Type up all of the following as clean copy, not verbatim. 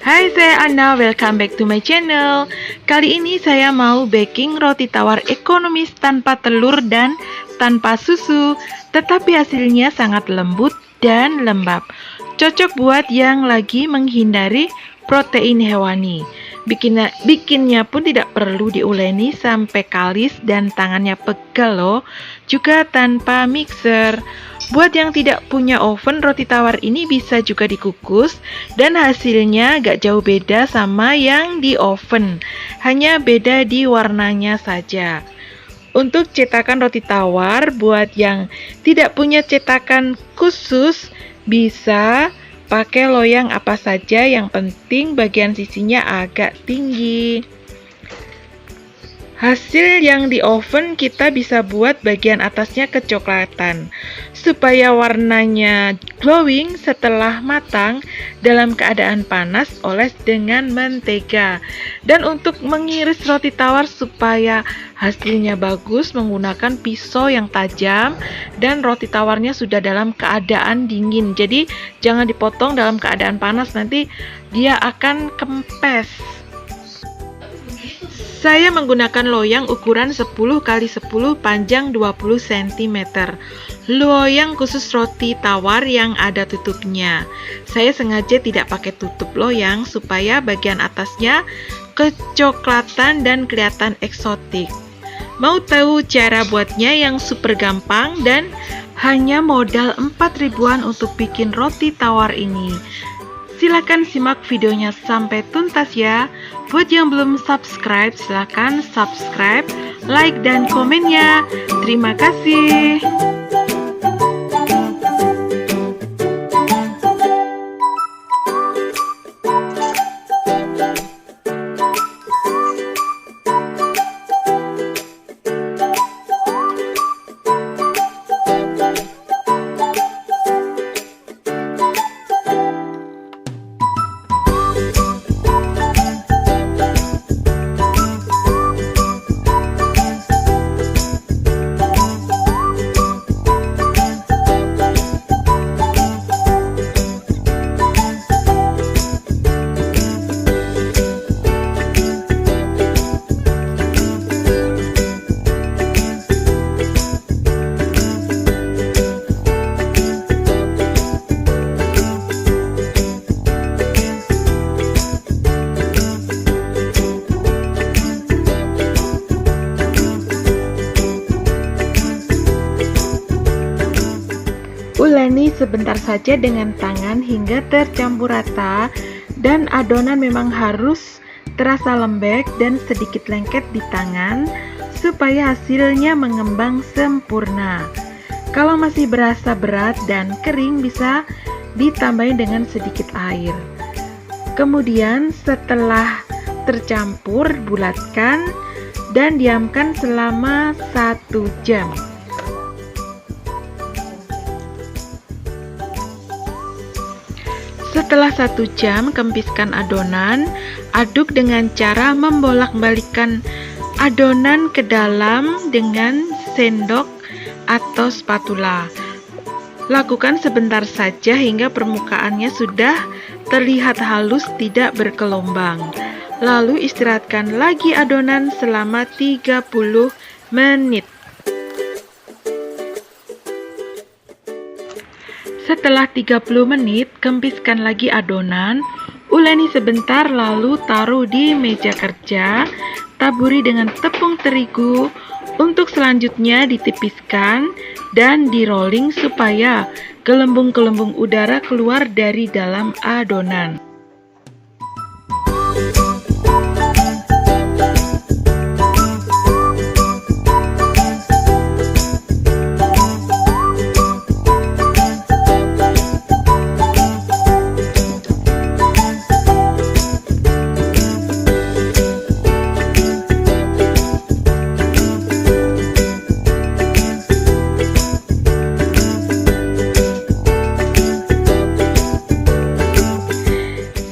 Hai, saya Anna, welcome back to my channel. Kali ini saya mau baking roti tawar ekonomis tanpa telur dan tanpa susu, tetapi hasilnya sangat lembut dan lembab. Cocok buat yang lagi menghindari protein hewani. Bikinnya pun tidak perlu diuleni sampai kalis dan tangannya pegel loh. Juga tanpa mixer. Buat yang tidak punya oven, roti tawar ini bisa juga dikukus dan hasilnya gak jauh beda sama yang di oven. Hanya beda di warnanya saja. Untuk cetakan roti tawar, buat yang tidak punya cetakan khusus, bisa pakai loyang apa saja, yang penting bagian sisinya agak tinggi. Hasil yang di oven kita bisa buat bagian atasnya kecoklatan supaya warnanya glowing setelah matang dalam keadaan panas, oles dengan mentega. Dan untuk mengiris roti tawar supaya hasilnya bagus, menggunakan pisau yang tajam dan roti tawarnya sudah dalam keadaan dingin. Jadi jangan dipotong dalam keadaan panas, nanti dia akan kempes. Saya menggunakan loyang ukuran 10x10 panjang 20 cm. Loyang khusus roti tawar yang ada tutupnya. Saya sengaja tidak pakai tutup loyang supaya bagian atasnya kecoklatan dan kelihatan eksotik. Mau tahu cara buatnya yang super gampang dan hanya modal 4 ribuan untuk bikin roti tawar ini? Silahkan simak videonya sampai tuntas ya. Buat yang belum subscribe, silahkan subscribe, like, dan komennya. Terima kasih. Uleni sebentar saja dengan tangan hingga tercampur rata, dan adonan memang harus terasa lembek dan sedikit lengket di tangan supaya hasilnya mengembang sempurna. Kalau masih berasa berat dan kering, bisa ditambahin dengan sedikit air. Kemudian setelah tercampur, bulatkan dan diamkan selama 1 jam. Setelah 1 jam, kempiskan adonan. Aduk dengan cara membolak-balikkan adonan ke dalam dengan sendok atau spatula. Lakukan sebentar saja hingga permukaannya sudah terlihat halus, tidak bergelombang. Lalu istirahatkan lagi adonan selama 30 menit. Setelah 30 menit, kempiskan lagi adonan, uleni sebentar lalu taruh di meja kerja, taburi dengan tepung terigu. Untuk selanjutnya ditipiskan dan di-rolling supaya gelembung-gelembung udara keluar dari dalam adonan.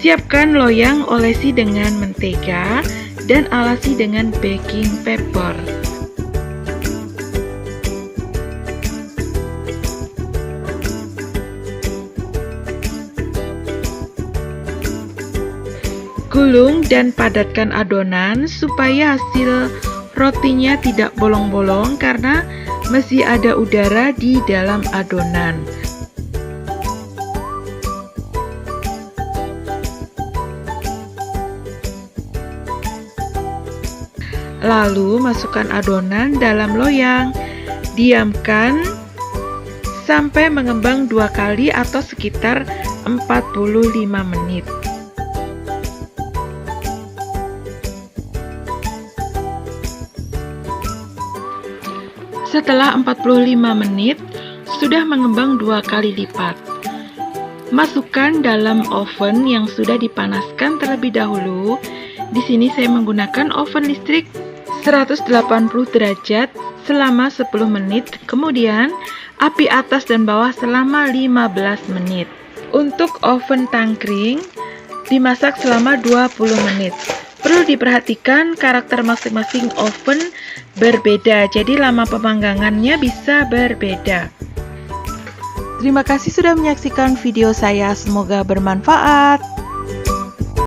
Siapkan loyang, olesi dengan mentega dan alasi dengan baking paper. Gulung dan padatkan adonan supaya hasil rotinya tidak bolong-bolong karena masih ada udara di dalam adonan. Lalu masukkan adonan dalam loyang, diamkan sampai mengembang 2 kali atau sekitar 45 menit. Setelah 45 menit, sudah mengembang 2 kali lipat. Masukkan dalam oven yang sudah dipanaskan terlebih dahulu. Di sini saya menggunakan oven listrik 180 derajat selama 10 menit, kemudian api atas dan bawah selama 15 menit. Untuk oven tangkring dimasak selama 20 menit. Perlu diperhatikan karakter masing-masing oven berbeda, jadi lama pemanggangannya bisa berbeda. Terima kasih sudah menyaksikan video saya, semoga bermanfaat.